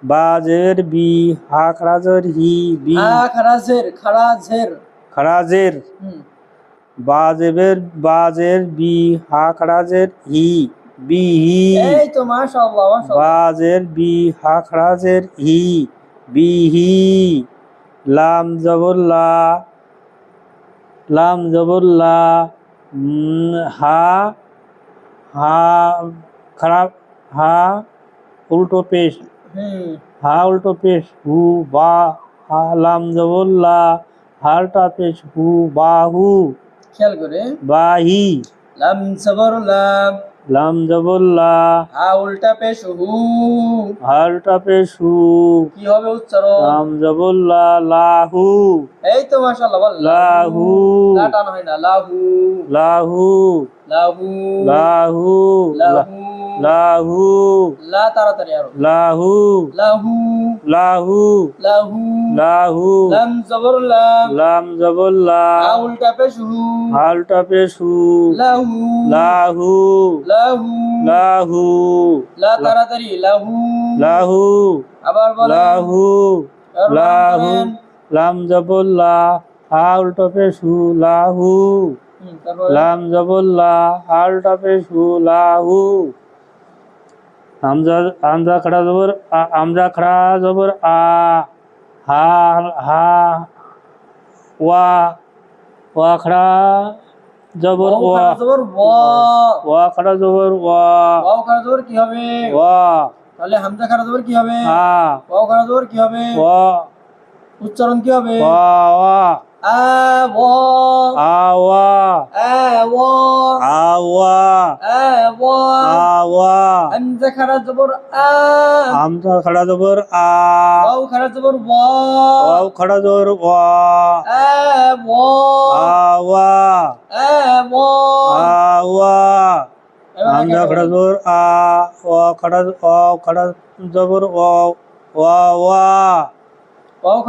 বাজের বি, হা খারাজের হি, বি খারাজের, বাজের বি, হা খারাজের হি, বিহি। এই তো মাশাআল্লাহ মাশাআল্লাহ। বাজের বি, হা খারাজের হি, বিহি। লাম জবর লা, লাম জবর লা, হা, হা খারাপ, হা উল্টো পেশ, হা উল্টো পেশ, হু বা, হা লাম জবর লা, হালটা পেশ, হু বাহু। খেয়াল করে বাহি। লাম জবর লাম, লাম জবর লা, হা উল্টা পেশ হু, হালটা পেশ হু। কি হবে উচ্চারণ? লাম জবর লা, লাহু। এই তো মাশাআল্লাহ, বল লাহু, লা টান হয় না, লাহু লাহু, লাহু লাহু, লাহু। লাহু, লা তাড়াতাড়ি আরো, লাহু, লাহু লাহু, লাহু। লাহু। লাম জবর লাম, লাম জবর লা, হা উল্টা পেশ হু, হালটা পেশ হু। লাহু লাহু, লাহু। লাহু, লা তাড়াতাড়ি, লাহু লাহু, আবার বলেন, লাহু, আরো নাম লাহু। বলেন। লাম জবর লা, হা উল্টা পেশ হু, লাহু। তারপরে লাম জবর লা, হালটা পেশ হু, লাহু। হামজা, হামজা খড়া জবর আ, হামজা খড়া জবর আ, হা, হা ওয়া, ওয়া খড়া জবর ওয়াও ওয়া, খাড়া জবর ওয়া, ওয়া খড়া জবর ওয়া, ওয়াও খাড়া জবর কি হবে? ওয়া। তাহলে হামজা খাড়া জবর কি হবে? আ, ওয়াও খাড়া জবর কি হবে? ওয়া, উচ্চারণ কি হবে? ওয়া, ওয়া, আ ওয়া, আওয়া, আ ওয়া, আওয়া, আ ওয়া। আওয়া। হামজা খাড়া জবর আ, হামজা খড়া জবর আ, ওয়াও খাড়া জবর ওয়া, ওয়াও খড়া জবর ওয়া, আ ওয়া, আওয়া, আ ওয়া। আওয়া। এবার হামজা একা খড়া বলেন। জবর আ, ওয়া খড়া, ও খড়া জবর ও, ওয়া, ওয়া। ওয়াও খাড়া